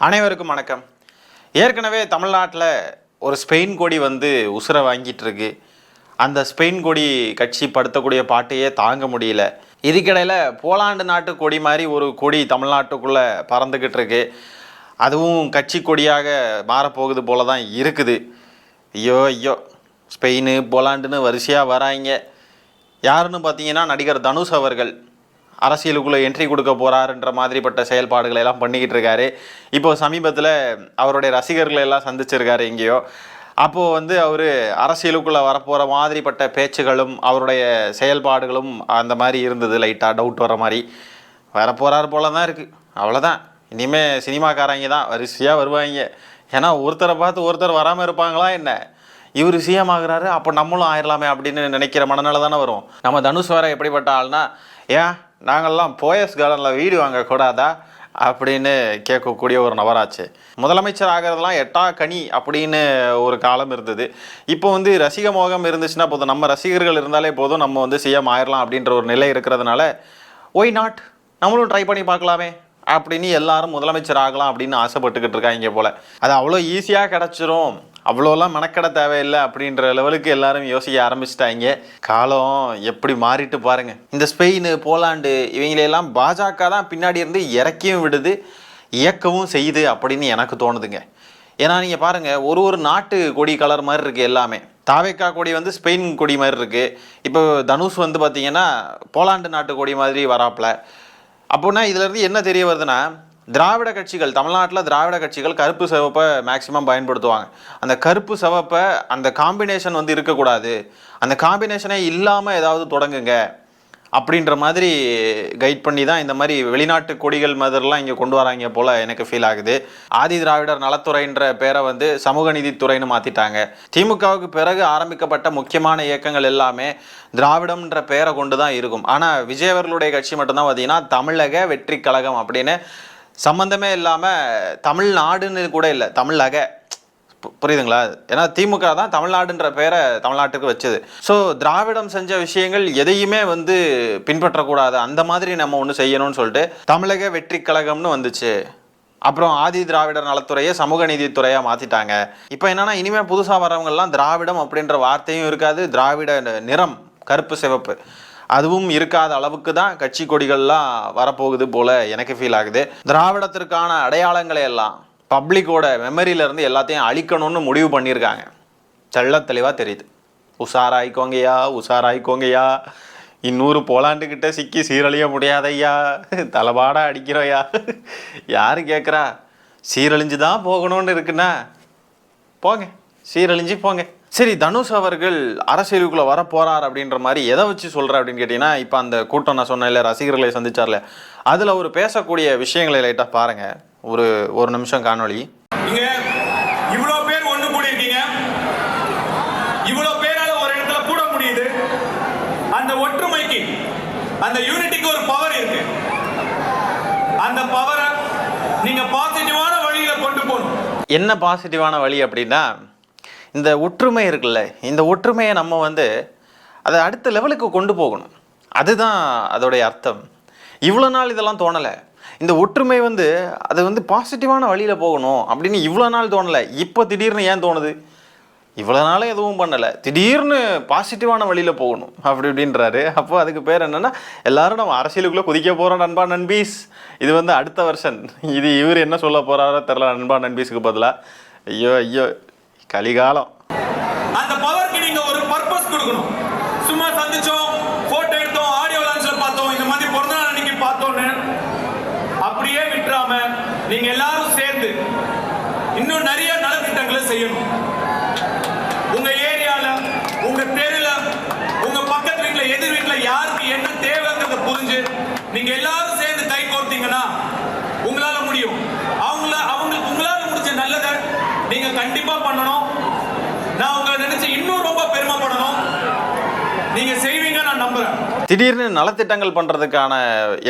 அனைவருக்கும் வணக்கம். ஏற்கனவே தமிழ்நாட்டில் ஒரு ஸ்பெயின் கொடி வந்து உசுரை வாங்கிட்டு இருக்கு. அந்த ஸ்பெயின் கொடி கட்சி படுத்தக்கூடிய பாட்டையே தாங்க முடியல. இதுக்கிடையில் போலாண்டு நாட்டு கொடி மாதிரி ஒரு கொடி தமிழ்நாட்டுக்குள்ளே பறந்துக்கிட்டு இருக்கு. அதுவும் கட்சி கொடியாக மாறப்போகுது போல தான் இருக்குது. ஐயோ ஐயோ, ஸ்பெயின் போலாண்டுன்னு வரிசையாக வராங்க. யாருன்னு பார்த்தீங்கன்னா நடிகர் தனுஷ் அவர்கள் அரசியலுக்குள்ளே என்ட்ரி கொடுக்க போகிறாருன்ற மாதிரிப்பட்ட செயல்பாடுகளை எல்லாம் பண்ணிக்கிட்டு இருக்காரு. இப்போது சமீபத்தில் அவருடைய ரசிகர்களை எல்லாம் சந்திச்சிருக்காரு எங்கேயோ. அப்போது வந்து அவர் அரசியலுக்குள்ளே வரப்போகிற மாதிரிப்பட்ட பேச்சுகளும் அவருடைய செயல்பாடுகளும் அந்த மாதிரி இருந்தது. லைட்டாக டவுட் வர மாதிரி வரப்போகிறாரு போல தான் இருக்குது. அவ்வளோதான். இனிமேல் சினிமாக்காரங்க தான் வரிசையாக வருவாங்க. ஏன்னா ஒருத்தரை பார்த்து ஒருத்தர் வராமல் இருப்பாங்களா என்ன? இவர் சிஎம் ஆகுறாரு, அப்போ நம்மளும் ஆயிடலாமே அப்படின்னு நினைக்கிற மனநிலை தானே வரும். நம்ம தனுஷ் வேறு எப்படிப்பட்ட ஆள்னா, ஏன் நாங்கள்லாம் போயஸ் கார்டனில் வீடு வாங்கக்கூடாதா அப்படின்னு கேட்கக்கூடிய ஒரு நபராச்சு. முதலமைச்சர் ஆகிறதுலாம் எட்டா கனி அப்படின்னு ஒரு காலம் இருந்தது. இப்போ வந்து ரசிக மோகம் இருந்துச்சுன்னா போதும், நம்ம ரசிகர்கள் இருந்தாலே போதும், நம்ம வந்து சிஎம் ஆயிடலாம் அப்படின்ற ஒரு நிலை இருக்கிறதுனால ஒய் நாட், நம்மளும் ட்ரை பண்ணி பார்க்கலாமே அப்படின்னு எல்லாரும் முதலமைச்சர் ஆகலாம் அப்படின்னு ஆசைப்பட்டுக்கிட்டு இருக்காங்க போல். அது அவ்வளோ ஈஸியாக கிடச்சிரும், அவ்வளோலாம் மெனக்கட தேவையில்லை அப்படின்ற லெவலுக்கு எல்லாரும் யோசிக்க ஆரம்பிச்சிட்டாங்க. காலம் எப்படி மாறிட்டு பாருங்க. இந்த ஸ்பெயின் போலாண்டு இவங்களையெல்லாம் பாஜக தான் பின்னாடி இருந்து இறக்கியும் விடுது, இயக்கவும் செய்யுது அப்படின்னு எனக்கு தோணுதுங்க. ஏன்னா நீங்கள் பாருங்கள், ஒரு நாட்டு கொடி கலர் மாதிரி இருக்குது எல்லாமே. தாவேக்கா கொடி வந்து ஸ்பெயின் கொடி மாதிரி இருக்குது. இப்போ தனுஷ் வந்து பார்த்திங்கன்னா போலாண்டு நாட்டு கொடி மாதிரி வராப்பில். அப்போனா இதுலேருந்து என்ன தெரிய வருதுன்னா, திராவிட கட்சிகள், தமிழ்நாட்டில் திராவிட கட்சிகள் கருப்பு சிவப்பை மேக்சிமம் பயன்படுத்துவாங்க. அந்த கருப்பு சிவப்பை அந்த காம்பினேஷன் வந்து இருக்கக்கூடாது, அந்த காம்பினேஷனே இல்லாமல் ஏதாவது தொடங்குங்க அப்படின்ற மாதிரி கைட் பண்ணி தான் இந்த மாதிரி வெளிநாட்டு கொடிகள் மாதிரிலாம் இங்கே கொண்டு வராங்க போல் எனக்கு ஃபீல் ஆகுது. ஆதி திராவிடர் நலத்துறைன்ற பேரை வந்து சமூக நீதித்துறைன்னு மாற்றிட்டாங்க. திமுகவுக்கு பிறகு ஆரம்பிக்கப்பட்ட முக்கியமான இயக்கங்கள் எல்லாமே திராவிடம்ன்ற பேரை கொண்டு தான் இருக்கும். ஆனால் விஜய் அவர்களுடைய கட்சி மட்டும்தான் பார்த்தீங்கன்னா தமிழக வெற்றி கழகம் அப்படின்னு சம்மந்தமே இல்லாமல் தமிழ்நாடுன்னு கூட இல்லை, தமிழக, புரியுதுங்களா? ஏன்னா திமுக தான் தமிழ்நாடுன்ற பேரை தமிழ்நாட்டுக்கு வச்சது. ஸோ திராவிடம் செஞ்ச விஷயங்கள் எதையுமே வந்து பின்பற்றக்கூடாது, அந்த மாதிரி நம்ம ஒன்று செய்யணும்னு சொல்லிட்டு தமிழக வெற்றி கழகம்னு வந்துச்சு. அப்புறம் ஆதி திராவிடர் நலத்துறையை சமூக நீதித்துறையாக மாற்றிட்டாங்க. இப்போ என்னென்னா, இனிமேல் புதுசாக வரவங்கெல்லாம் திராவிடம் அப்படின்ற வார்த்தையும் இருக்காது, திராவிட நிறம் கருப்பு சிவப்பு அதுவும் இருக்காத அளவுக்கு தான் கட்சி கொடிகள்லாம் வரப்போகுது போல் எனக்கு ஃபீல் ஆகுது. திராவிடத்திற்கான அடையாளங்களை எல்லாம் பப்ளிக்கோட மெமரியிலேருந்து எல்லாத்தையும் அழிக்கணும்னு முடிவு பண்ணியிருக்காங்க. தெள்ள தெளிவாக தெரியுது. உஷாராயிக்கோங்கய்யா, உஷாராயிக்கோங்கய்யா, இன்னொரு போலாண்டுக்கிட்ட சிக்கி சீரழிய முடியாதையா, தலைபாடாக அடிக்கிறோயா. யார் கேட்குறா? சீரழிஞ்சு தான் போகணும்னு இருக்குன்னா போங்க, சீரழிஞ்சு போங்க. சரி, தனுஷ் அவர்கள் அரசியலுக்குள்ளே வர போகிறார் அப்படின்ற மாதிரி எதை வச்சு சொல்கிற அப்படின்னு கேட்டிங்கன்னா, இப்போ அந்த கூட்டம் நான் சொன்னேன் இல்லை, ரசிகர்களை சந்திச்சார்ல, அதில் ஒரு பேசக்கூடிய விஷயங்களை லைட்டாக பாருங்கள். ஒரு நிமிஷம் காணொளி. இவ்வளோ பேர் ஒன்று கூடி இருக்கீங்க, இவ்வளோ பேரால ஒரு இடத்துல கூட முடியுது. அந்த ஒற்றுமைக்கு, அந்த யூனிட்டிக்கு ஒரு பவர் இருக்கு. அந்த பவரை நீங்க பாசிட்டிவான வழியில கொண்டு போகணும். என்ன பாசிட்டிவான வழி அப்படின்னா, இந்த ஒற்றுமை இருக்குல்ல, இந்த ஒற்றுமையை நம்ம வந்து அதை அடுத்த லெவலுக்கு கொண்டு போகணும். அதுதான் அதோடைய அர்த்தம். இவ்வளோ நாள் இதெல்லாம் தோணலை. இந்த ஒற்றுமை வந்து அது வந்து பாசிட்டிவான வழியில் போகணும் அப்படின்னு இவ்வளோ நாள் தோணலை. இப்போ திடீர்னு ஏன் தோணுது? இவ்வளோ நாளே எதுவும் பண்ணலை, திடீர்னு பாசிட்டிவான வழியில் போகணும் அப்படி இப்படின்றாரு. அப்போ அதுக்கு பேர் என்னென்னா, எல்லாரும் நம்ம அரசியலுக்குள்ளே குதிக்க போகிறோம் நண்பா நண்பீஸ். இது வந்து அடுத்த வருஷன். இது இவர் என்ன சொல்ல போகிறாரோ தெரில, நண்பா நண்பீஸுக்கு பதிலாக. ஐயோ ஐயோ, கலிகாலம். அந்த பவருக்கு நீங்க ஒரு பர்பஸ் கொடுக்கணும். சும்மா சந்திச்சோம், போட்டோ எடுத்தோம், ஆடியோ லான்ச்ல பார்த்தோம், இந்த மாதிரி பிறந்த நாள் அன்னைக்கு பார்த்தோன்னு அப்படியே விட்டுறாம நீங்க எல்லாரும் சேர்ந்து இன்னும் நிறைய நலத்திட்டங்களை செய்யணும். உங்க ஏரியால, உங்க தெருல, உங்க பக்கத்து வீட்டுல, எதிர் வீட்டுல யாருக்கு என்ன தேவைங்கிறத புரிஞ்சு நீங்க எல்லாரும் சேர்ந்து கை கோர்த்தீங்கன்னா உங்களால முடியும். அவங்களுக்கு உங்களால முடிஞ்ச நல்லதை நீங்க கண்டிப்பா பண்ணணும். நான் உங்களை நினைச்சு இன்னும் ரொம்ப பெருமைப்படணும். நீங்க செய்வீங்க, நான் நம்புறேன். திடீர்னு நலத்திட்டங்கள் பண்றதுக்கான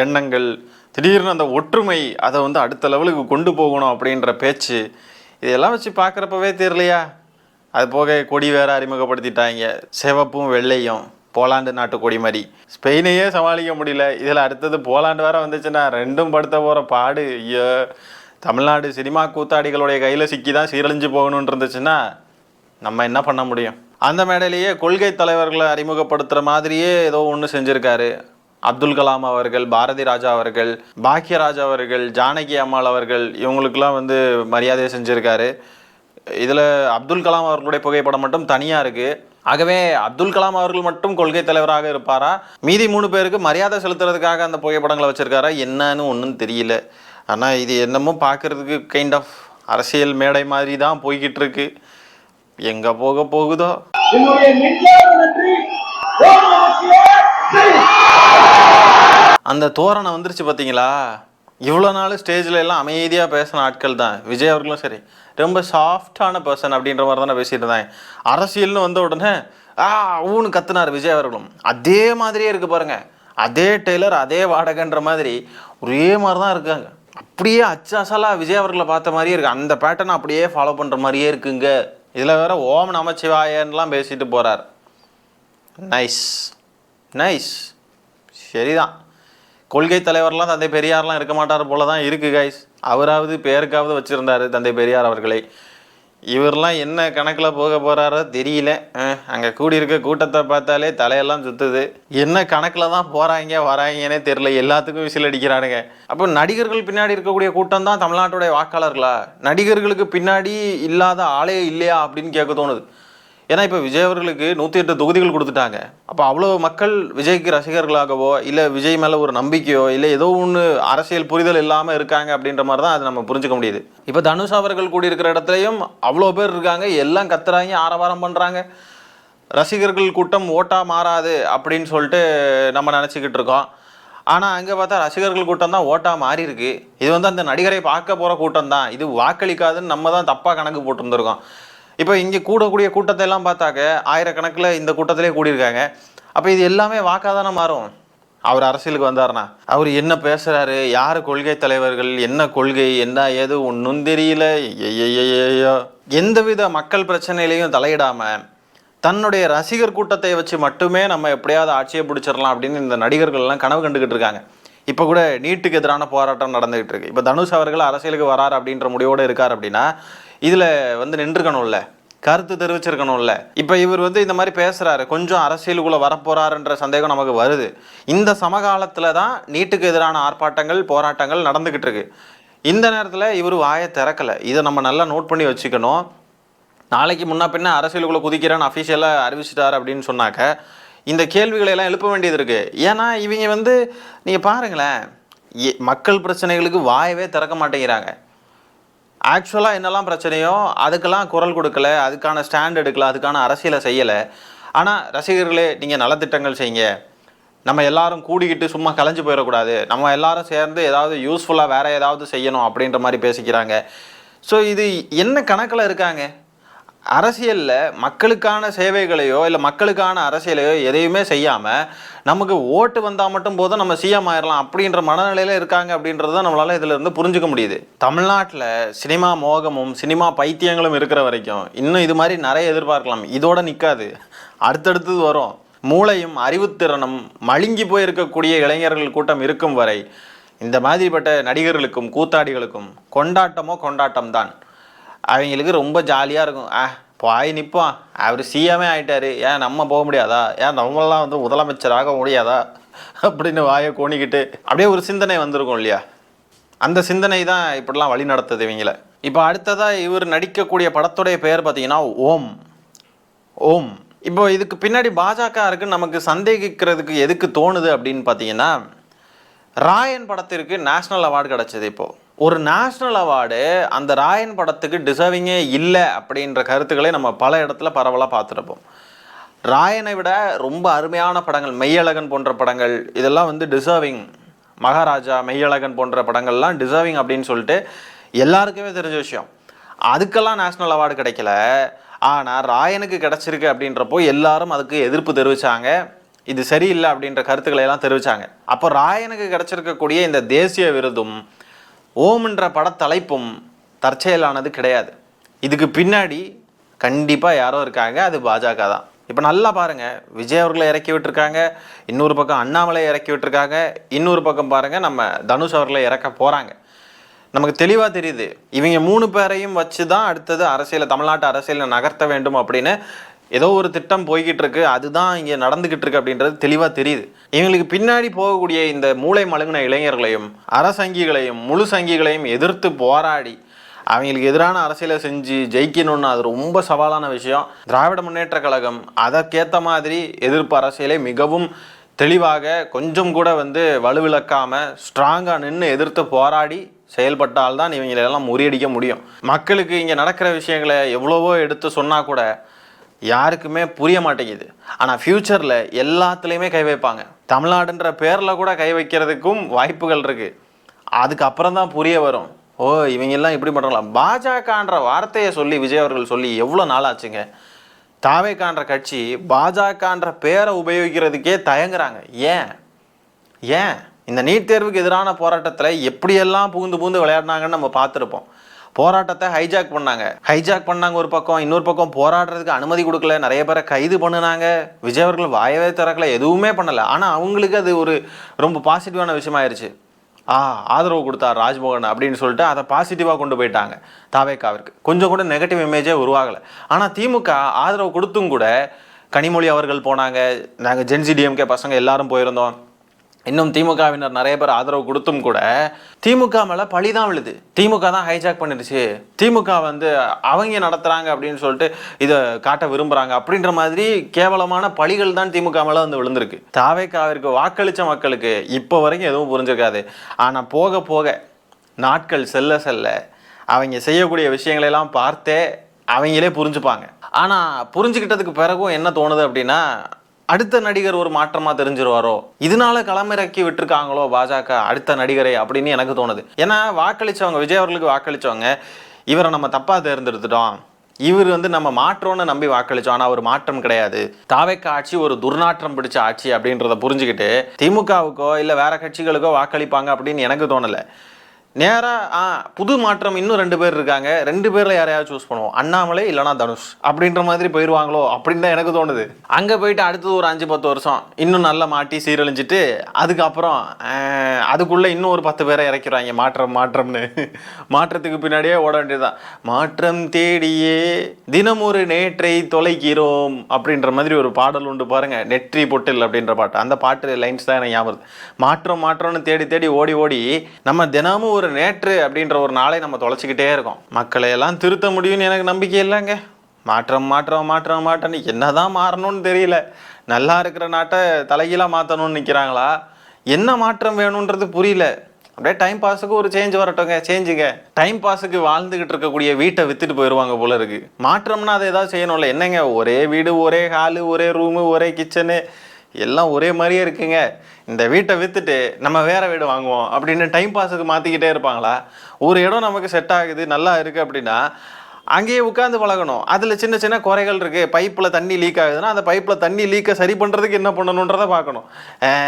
எண்ணங்கள், திடீர்னு அந்த ஒற்றுமை, அதை வந்து அடுத்த லெவலுக்கு கொண்டு போகணும் அப்படின்ற பேச்சு, இதெல்லாம் வச்சு பார்க்குறப்பவே தெரியலையா? அது போக கொடி வேற அறிமுகப்படுத்திட்டாங்க, சிவப்பும் வெள்ளையும், போலாண்டு நாட்டு கொடி மாதிரி. ஸ்பெயினையே சமாளிக்க முடியல, இதில் அடுத்தது போலாண்டு வேற வந்துச்சுன்னா ரெண்டும் படுத்த போகிற பாடு. ஐயோ, தமிழ்நாடு சினிமா கூத்தாடிகளுடைய கையில் சிக்கி தான் சீரழிஞ்சு போகணுன்னு இருந்துச்சுன்னா நம்ம என்ன பண்ண முடியும்? அந்த மேடையிலேயே கொள்கை தலைவர்களை அறிமுகப்படுத்துகிற மாதிரியே ஏதோ ஒன்று செஞ்சுருக்காரு. அப்துல் கலாம் அவர்கள், பாரதி ராஜா அவர்கள், பாக்யராஜ் அவர்கள், ஜானகி அம்மாள் அவர்கள், இவங்களுக்கெல்லாம் வந்து மரியாதையை செஞ்சுருக்காரு. இதில் அப்துல் கலாம் அவர்களுடைய புகைப்படம் மட்டும் தனியாக இருக்குது. ஆகவே அப்துல் கலாம் அவர்கள் மட்டும் கொள்கை தலைவராக இருப்பாரா, மீதி 3 பேருக்கு மரியாதை செலுத்துறதுக்காக அந்த புகைப்படங்களை வச்சுருக்காரா என்னன்னு ஒன்றும் தெரியல. ஆனால் இது என்னமோ பார்க்குறதுக்கு கைண்ட் ஆஃப் அரசியல் மேடை மாதிரி தான் போய்கிட்டு இருக்கு. எங்கே போக போகுதோ. அந்த தோரணை வந்துருச்சு பார்த்தீங்களா? இவ்வளோ நாள் ஸ்டேஜில் எல்லாம் அமைதியாக பேசின ஆட்கள் தான். விஜய் அவர்களும் சரி, ரொம்ப சாஃப்டான பர்சன் அப்படின்ற மாதிரி தானே பேசிட்டு இருந்தாங்க. அரசியல்னு வந்த உடனே ஊன்னு கத்துனார் விஜய் அவர்களும். அதே மாதிரியே இருக்குது பாருங்க. அதே டெய்லர் அதே வாடகைன்ற மாதிரி ஒரே மாதிரி தான் இருக்காங்க. அப்படியே அச்சாசலாக விஜய் அவர்களை பார்த்த மாதிரியே இருக்குது. அந்த பேட்டர்னை அப்படியே ஃபாலோ பண்ணுற மாதிரியே இருக்குங்க. இதில் வேற ஓம் நமச்சிவாயன்லாம் பேசிட்டு போகிறார். நைஸ் நைஸ், சரிதான். கொள்கை தலைவர்லாம் தந்தை பெரியார்லாம் இருக்க மாட்டார் போல தான் இருக்குது கைஸ். அவராவது பேருக்காவது வச்சுருந்தார் தந்தை பெரியார் அவர்களை. இவரெலாம் என்ன கணக்கில் போக போகிறாரோ தெரியல. அங்கே கூடியிருக்க கூட்டத்தை பார்த்தாலே தலையெல்லாம் சுற்றுது. என்ன கணக்கில் தான் போகிறாங்க வராங்கன்னே தெரில. எல்லாத்துக்கும் விசில் அடிக்கிறானுங்க. அப்போ நடிகர்கள் பின்னாடி இருக்கக்கூடிய கூட்டம் தான் தமிழ்நாட்டுடைய வாக்காளர்களா? நடிகர்களுக்கு பின்னாடி இல்லாத ஆளே இல்லையா அப்படின்னு கேட்க தோணுது. ஏன்னா இப்போ விஜய் அவர்களுக்கு 108 தொகுதிகள் கொடுத்துட்டாங்க. அப்போ அவ்வளோ மக்கள் விஜய்க்கு ரசிகர்களாகவோ இல்லை விஜய் மேலே ஒரு நம்பிக்கையோ இல்லை ஏதோ ஒன்று அரசியல் புரிதல் இல்லாமல் இருக்காங்க அப்படின்ற மாதிரி தான் அது நம்ம புரிஞ்சுக்க முடியுது. இப்போ தனுஷ் அவர்கள் கூடி இருக்கிற இடத்துலையும் அவ்வளோ பேர் இருக்காங்க. எல்லாம் கத்துறாங்க, ஆரவாரம் பண்ணுறாங்க. ரசிகர்கள் கூட்டம் ஓட்டா மாறாது அப்படின்னு சொல்லிட்டு நம்ம நினச்சிக்கிட்டு இருக்கோம். ஆனால் அங்கே பார்த்தா ரசிகர்கள் கூட்டம் தான் ஓட்டாக மாறி இருக்கு. இது வந்து அந்த நடிகரை பார்க்க போகிற கூட்டம் தான். இது வாக்களிக்காதுன்னு நம்ம தான் தப்பாக கணக்கு போட்டுருந்துருக்கோம். இப்போ இங்கே கூடக்கூடிய கூட்டத்தை எல்லாம் பார்த்தாக்க ஆயிரக்கணக்கில் இந்த கூட்டத்திலே கூடியிருக்காங்க. அப்போ இது எல்லாமே வாக்காக தானே மாறும். அவர் அரசியலுக்கு வந்தார்னா அவர் என்ன பேசுகிறாரு, யார் கொள்கை தலைவர்கள், என்ன கொள்கை, என்ன ஏது ஒன்றும் தெரியல. எந்தவித மக்கள் பிரச்சனையிலையும் தலையிடாமல் தன்னுடைய ரசிகர் கூட்டத்தை வச்சு மட்டுமே நம்ம எப்படியாவது ஆட்சியை பிடிச்சிடலாம் அப்படின்னு இந்த நடிகர்கள்லாம் கனவு கண்டுக்கிட்டு இருக்காங்க. இப்போ கூட நீட்டுக்கு எதிரான போராட்டம் நடந்துகிட்டு இருக்கு. இப்போ தனுஷ் அவர்கள் அரசியலுக்கு வராரு அப்படின்ற முடிவோடு இருக்கார் அப்படின்னா இதில் வந்து நின்றுக்கணும்ல, கருத்து தெரிவிச்சிருக்கணும்ல. இப்போ இவர் வந்து இந்த மாதிரி பேசுகிறாரு, கொஞ்சம் அரசியலுக்குள்ளே வரப்போகிறாருன்ற சந்தேகம் நமக்கு வருது. இந்த சமகாலத்தில் தான் நீட்டுக்கு எதிரான ஆர்ப்பாட்டங்கள் போராட்டங்கள் நடந்துக்கிட்டு இருக்கு. இந்த நேரத்தில் இவர் வாயை திறக்கலை. இதை நம்ம நல்லா நோட் பண்ணி வச்சுக்கணும். நாளைக்கு முன்னா பின்ன அரசியலுக்குள்ளே குதிக்கிறேன்னு அஃபிஷியலாக அறிவிச்சிட்டார் அப்படின்னு சொன்னாக்க இந்த கேள்விகளை எல்லாம் எழுப்ப வேண்டியது இருக்குது. ஏன்னா இவங்க வந்து நீங்கள் பாருங்களேன், மக்கள் பிரச்சனைகளுக்கு வாயவே திறக்க மாட்டேங்கிறாங்க. ஆக்சுவலாக என்னெல்லாம் பிரச்சனையோ அதுக்கெல்லாம் குரல் கொடுக்கல, அதுக்கான ஸ்டாண்ட் எடுக்கல, அதுக்கான அரசியலை செய்யலை. ஆனால் ரசிகர்களே நீங்கள் நலத்திட்டங்கள் செய்யுங்க, நம்ம எல்லாரும் கூடிக்கிட்டு சும்மா கலைஞ்சு போயிடக்கூடாது, நம்ம எல்லாரும் சேர்ந்து ஏதாவது யூஸ்ஃபுல்லாக வேறு ஏதாவது செய்யணும் அப்படின்ற மாதிரி பேசிக்கிறாங்க. ஸோ இது என்ன கணக்கில் இருக்காங்க? அரசியலில் மக்களுக்கான சேவைகளையோ இல்லை மக்களுக்கான அரசியலையோ எதையுமே செய்யாமல் நமக்கு ஓட்டு வந்தால் மட்டும் போதும் நம்ம சிஎம் ஆயிடலாம் அப்படின்ற மனநிலையில் இருக்காங்க அப்படின்றது தான் நம்மளால் இதில் இருந்து புரிஞ்சுக்க முடியுது. தமிழ்நாட்டில் சினிமா மோகமும் சினிமா பைத்தியங்களும் இருக்கிற வரைக்கும் இன்னும் இது மாதிரி நிறைய எதிர்பார்க்கலாம். இதோட நிற்காது, அடுத்தடுத்தது வரும். மூளையும் அறிவுத்திறனும் மழுங்கி போயிருக்கக்கூடிய இளைஞர்கள் கூட்டம் இருக்கும் வரை இந்த மாதிரிப்பட்ட நடிகர்களுக்கும் கூத்தாடிகளுக்கும் கொண்டாட்டம் தான். அவங்களுக்கு ரொம்ப ஜாலியாக இருக்கும். போய் நிற்பான், அவர் சிஎம்ஏ ஆகிட்டாரு, ஏன் நம்ம போக முடியாதா, ஏன் நம்மளாம் வந்து முதலமைச்சராக முடியாதா அப்படின்னு வாயை கோணிக்கிட்டு அப்படியே ஒரு சிந்தனை வந்திருக்கும் இல்லையா? அந்த சிந்தனை தான் இப்படிலாம் வழி நடத்துது இவங்கள. இப்போ அடுத்ததாக இவர் நடிக்கக்கூடிய படத்துடைய பெயர் பார்த்தீங்கன்னா ஓம். இப்போ இதுக்கு பின்னாடி பாஜக இருக்குன்னு நமக்கு சந்தேகிக்கிறதுக்கு எதுக்கு தோணுது அப்படின்னு பார்த்தீங்கன்னா, ராயன் படத்திற்கு நேஷ்னல் அவார்டு கிடச்சிது. இப்போது ஒரு நேஷ்னல் அவார்டு அந்த ராயன் படத்துக்கு டிசர்விங்கே இல்லை அப்படின்ற கருத்துக்களை நம்ம பல இடத்துல பரவலாக பார்த்துருப்போம். ராயனை விட ரொம்ப அருமையான படங்கள், மெய்யழகன் போன்ற படங்கள் இதெல்லாம் வந்து டிசர்விங். மகாராஜா, மெய்யழகன் போன்ற படங்கள்லாம் டிசர்விங் அப்படின்னு சொல்லிட்டு எல்லாருக்குமே தெரிஞ்ச விஷயம். அதுக்கெல்லாம் நேஷ்னல் அவார்டு கிடைக்கல. ஆனால் ராயனுக்கு கிடச்சிருக்கு அப்படின்றப்போ எல்லாரும் அதுக்கு எதிர்ப்பு தெரிவித்தாங்க. இது சரியில்லை அப்படின்ற கருத்துக்களை எல்லாம் தெரிவித்தாங்க. அப்போ ராயனுக்கு கிடச்சிருக்கக்கூடிய இந்த தேசிய விருதும் ஓம்ன்ற படத்தலைப்பும் தற்செயலானது கிடையாது. இதுக்கு பின்னாடி கண்டிப்பாக யாரோ இருக்காங்க, அது பாஜக தான். இப்போ நல்லா பாருங்கள், விஜய் அவர்களை இறக்கி விட்டுருக்காங்க, இன்னொரு பக்கம் அண்ணாமலை இறக்கி விட்டுருக்காங்க, இன்னொரு பக்கம் பாருங்கள் நம்ம தனுஷ் அவர்களை இறக்க போகிறாங்க. நமக்கு தெளிவாக தெரியுது. இவங்க 3 பேரையும் வச்சு தான் அடுத்தது அரசியலை, தமிழ்நாட்டு அரசியலை நகர்த்த வேண்டும் அப்படின்னு ஏதோ ஒரு திட்டம் போய்கிட்டு இருக்கு. அதுதான் இங்கே நடந்துகிட்டு இருக்கு அப்படின்றது தெளிவாக தெரியுது. இவங்களுக்கு பின்னாடி போகக்கூடிய இந்த மூளை மழுங்கின இளைஞர்களையும் அரசங்கிகளையும் முழு சங்கிகளையும் எதிர்த்து போராடி அவங்களுக்கு எதிரான அரசியலை செஞ்சு ஜெயிக்கணும்னு அது ரொம்ப சவாலான விஷயம். திராவிட முன்னேற்ற கழகம் அதற்கேற்ற மாதிரி எதிர்ப்பு அரசியலை மிகவும் தெளிவாக கொஞ்சம் கூட வலுவிழக்காமல் ஸ்ட்ராங்காக நின்று எதிர்த்து போராடி செயல்பட்டால்தான் இவங்களெல்லாம் முறியடிக்க முடியும். மக்களுக்கு இங்கே நடக்கிற விஷயங்களை எவ்வளவோ எடுத்து சொன்னால் கூட யாருக்குமே புரிய மாட்டேங்குது. ஆனால் ஃப்யூச்சரில் எல்லாத்துலேயுமே கை வைப்பாங்க. தமிழ்நாடுன்ற பேரில் கூட கை வைக்கிறதுக்கும் வாய்ப்புகள் இருக்குது. அதுக்கப்புறம் தான் புரிய வரும், ஓ இவங்கெல்லாம் இப்படி பண்ணுறாங்களா. பாஜகன்ற வார்த்தையை சொல்லி விஜய் அவர்கள் சொல்லி எவ்வளோ நாள் ஆச்சுங்க. தாவேக்கான்ற கட்சி பாஜகன்ற பேரை உபயோகிக்கிறதுக்கே தயங்குறாங்க. ஏன் இந்த நீட் தேர்வுக்கு எதிரான போராட்டத்தில் எப்படியெல்லாம் பூந்து விளையாடினாங்கன்னு நம்ம பார்த்துருப்போம். போராட்டத்தை ஹைஜாக் பண்ணாங்க ஒரு பக்கம், இன்னொரு பக்கம் போராடுறதுக்கு அனுமதி கொடுக்கல, நிறைய பேரை கைது பண்ணினாங்க. விஜய் அவர்கள் வாயவே திறக்கல, எதுவுமே பண்ணலை. ஆனால் அவங்களுக்கு அது ஒரு ரொம்ப பாசிட்டிவான விஷயமாயிருச்சு. ஆதரவு கொடுத்தார் ராஜ்மோகன் அப்படின்னு சொல்லிட்டு அதை பாசிட்டிவாக கொண்டு போயிட்டாங்க தாவேக்காவிற்கு. கொஞ்சம் கூட நெகட்டிவ் இமேஜே உருவாகலை. ஆனால் திமுக ஆதரவு கொடுத்தும் கூட கனிமொழி அவர்கள் போனாங்க, நாங்கள் ஜென்சி டிஎம்கே பசங்க எல்லாரும் போயிருந்தோம், இன்னும் திமுகவினர் நிறைய பேர் ஆதரவு கொடுத்தும் கூட திமுக மேலே பழி தான் விழுது. திமுக தான் ஹைஜாக் பண்ணிடுச்சு, திமுக அவங்க நடத்துகிறாங்க அப்படின்னு சொல்லிட்டு இதை காட்ட விரும்புகிறாங்க அப்படின்ற மாதிரி கேவலமான பழிகள் தான் திமுக மேலே விழுந்திருக்கு. தாவேக்காவிற்கு வாக்களித்த மக்களுக்கு இப்போ வரைக்கும் எதுவும் புரிஞ்சிருக்காது. ஆனால் போக போக நாட்கள் செல்ல அவங்க செய்யக்கூடிய விஷயங்களெல்லாம் பார்த்தே அவங்களே புரிஞ்சுப்பாங்க. ஆனால் புரிஞ்சுக்கிட்டதுக்கு பிறகும் என்ன தோணுது அப்படின்னா, அடுத்த நடிகர் ஒரு மாற்றமாக தெரிஞ்சிருவாரோ, இதனால களமிறக்கி விட்டுருக்காங்களோ பாஜக அடுத்த நடிகரை அப்படின்னு எனக்கு தோணுது. ஏன்னா வாக்களித்தவங்க, விஜய் அவர்களுக்கு வாக்களித்தவங்க, இவரை நம்ம தப்பாக தேர்ந்தெடுத்துட்டோம், இவர் நம்ம மாற்றோன்னு நம்பி வாக்களித்தோம், ஆனால் அவர் மாற்றம் கிடையாது, தாவேக்கா ஆட்சி ஒரு துர்நாற்றம் பிடிச்ச ஆட்சி அப்படின்றத புரிஞ்சுக்கிட்டு திமுகவுக்கோ இல்லை வேற கட்சிகளுக்கோ வாக்களிப்பாங்க அப்படின்னு எனக்கு தோணலை. நேராக புது மாற்றம் இன்னும் 2 பேர் இருக்காங்க, 2 பேரில் யாரையாவது சூஸ் பண்ணுவோம், அண்ணாமலை இல்லைனா தனுஷ் அப்படின்ற மாதிரி போயிடுவாங்களோ அப்படின்னு தான் எனக்கு தோணுது. அங்கே போயிட்டு அடுத்தது ஒரு 5-10 வருஷம் இன்னும் நல்லா மாட்டி சீரழிஞ்சிட்டு அதுக்கப்புறம் அதுக்குள்ளே இன்னும் ஒரு 10 பேரை இறக்கிடுவாங்க. மாற்றம்னு மாற்றத்துக்கு பின்னாடியே ஓட வேண்டியதுதான். மாற்றம் தேடியே தினமொரு நேற்றை தொலைக்கிறோம் அப்படின்ற மாதிரி ஒரு பாடல் உண்டு பாருங்க, நெற்றி பொட்டில் அப்படின்ற பாட்டு. அந்த பாட்டு லைன்ஸ் தான் எனக்கு ஞாபகம். மாற்றம்னு தேடி ஓடி நம்ம தினமும் ஒரு நேற்று அப்படின்ற ஒரு நாளை நம்ம தொலைச்சிக்கிட்டே இருக்கோம். மக்களை எல்லாம் திருத்த முடியும்னு எனக்கு நம்பிக்கை இல்லைங்க. மாற்றம்னு என்னதான் மாறணும்னு தெரியல. நல்லா இருக்கிற நாட்டை தலைகீழாக மாற்றணும்னு நிற்கிறாங்களா, என்ன மாற்றம் வேணுன்றது புரியல. அப்படியே டைம் பாஸுக்கு ஒரு சேஞ்ச் வரட்டுங்க, சேஞ்சுங்க. டைம் பாஸுக்கு வாழ்ந்துக்கிட்டு இருக்கக்கூடிய வீட்டை விற்றுட்டு போயிடுவாங்க போல இருக்கு. மாற்றம்னா அதை ஏதாவது செய்யணும்ல. என்னங்க ஒரே வீடு, ஒரே ஹாலு, ஒரே ரூமு, ஒரே கிச்சனு, எல்லாம் ஒரே மாதிரியே இருக்குங்க. இந்த வீட்டை விற்றுட்டு நம்ம வேறு வீடு வாங்குவோம் அப்படின்னு டைம் பாஸுக்கு மாற்றிக்கிட்டே இருப்பாங்களா? ஒரு இடம் நமக்கு செட் ஆகுது, நல்லா இருக்குது அப்படின்னா அங்கேயே உட்காந்து பழகணும். அதில் சின்ன சின்ன குறைகள் இருக்குது. பைப்பில் தண்ணி லீக் ஆகுதுன்னா அந்த பைப்பில் தண்ணி லீக்கை சரி பண்ணுறதுக்கு என்ன பண்ணணுன்றதை பார்க்கணும்.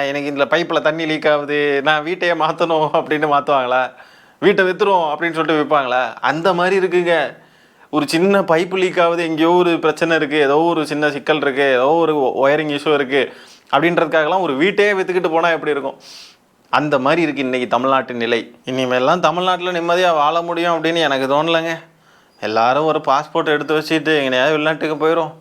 எனக்கு இந்த பைப்பில் தண்ணி லீக் ஆகுது, நான் வீட்டையே மாற்றணும் அப்படின்னு மாற்றுவாங்களா? வீட்டை விற்றுருவோம் அப்படின்னு சொல்லிட்டு விற்பாங்களா? அந்த மாதிரி இருக்குங்க. ஒரு சின்ன பைப்பு லீக் ஆகுது, எங்கேயோ ஒரு பிரச்சனை இருக்குது, ஏதோ ஒரு சின்ன சிக்கல் இருக்குது, ஏதோ ஒரு ஒயரிங் இஷ்யூ இருக்குது அப்படின்றதுக்காகலாம் ஒரு வீட்டையே விற்றுக்கிட்டு போனால் எப்படி இருக்கும்? அந்த மாதிரி இருக்குது இன்றைக்கி தமிழ்நாட்டின் நிலை. இனிமேல்லாம் தமிழ்நாட்டில் நிம்மதியாக வாழ முடியும் அப்படின்னு எனக்கு தோணலைங்க. எல்லாரும் ஒரு பாஸ்போர்ட் எடுத்து வச்சுட்டு எங்கேயாவது வெளிநாட்டுக்கு போயிடும்,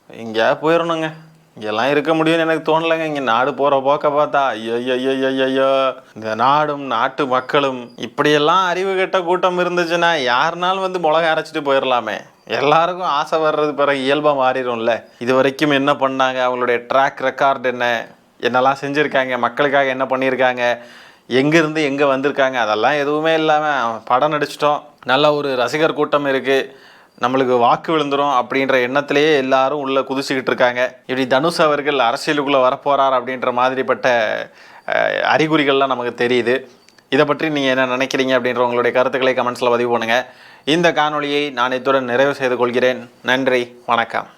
எங்கேயாவது போயிடணுங்க. இங்கெல்லாம் இருக்க முடியும்னு எனக்கு தோணலைங்க. இங்கே நாடு போகிற போக்க பார்த்தா ஐயோ, இந்த நாடும் நாட்டு மக்களும் இப்படியெல்லாம் அறிவு கெட்ட கூட்டம் இருந்துச்சுன்னா யாருனாலும் மிளகா அரைச்சிட்டு போயிடலாமே. எல்லாருக்கும் ஆசை வர்றது பிறகு இயல்பாக மாறிடும்ல. இது வரைக்கும் என்ன பண்ணாங்க, அவங்களுடைய ட்ராக் ரெக்கார்டு என்னெல்லாம் செஞ்சுருக்காங்க, மக்களுக்காக என்ன பண்ணியிருக்காங்க, எங்கேருந்து எங்கே வந்திருக்காங்க, அதெல்லாம் எதுவுமே இல்லாமல் படம் நடிச்சிட்டோம், நல்ல ஒரு ரசிகர் கூட்டம் இருக்குது, நம்மளுக்கு வாக்கு விழுந்துடும் அப்படின்ற எண்ணத்திலேயே எல்லாரும் உள்ளே குதிச்சுக்கிட்டு இருக்காங்க. இப்படி தனுஷ் அவர்கள் அரசியலுக்குள்ளே வரப்போகிறார் அப்படின்ற மாதிரிப்பட்ட அறிகுறிகள்லாம் நமக்கு தெரியுது. இதை பற்றி நீங்கள் என்ன நினைக்கிறீங்க அப்படின்ற உங்களுடைய கருத்துக்களை கமெண்ட்ஸில் பதிவு பண்ணுங்கள். இந்த காணொளியை நான் இத்துடன் நிறைவு செய்து கொள்கிறேன். நன்றி, வணக்கம்.